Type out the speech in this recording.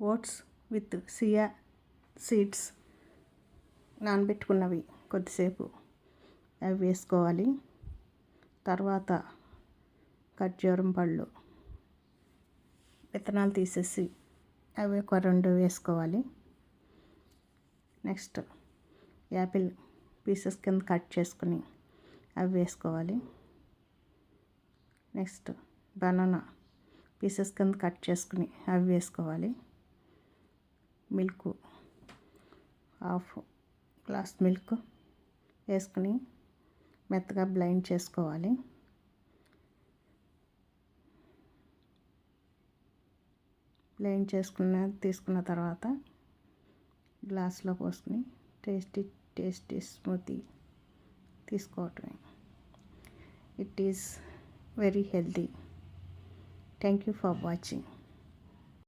Oats with chia seeds నానబెట్టుకున్నవి కొద్దిసేపు అవి వేసుకోవాలి. తర్వాత ఖర్జూరం పళ్ళు విత్తనాలు తీసేసి అవి ఒక 2 వేసుకోవాలి. నెక్స్ట్ యాపిల్ పీసెస్ కింద కట్ చేసుకుని అవి వేసుకోవాలి. నెక్స్ట్ బనానా పీసెస్ కింద కట్ చేసుకుని అవి వేసుకోవాలి. మిల్క్ హాఫ్ గ్లాస్ మిల్క్ వేసుకుని మెత్తగా బ్లెండ్ చేసుకోవాలి. బ్లెండ్ తీసుకున్న తర్వాత గ్లాస్లో పోసుకుని టేస్టీ స్మూతీ తీసుకోవటమే. It is very healthy. Thank you for watching.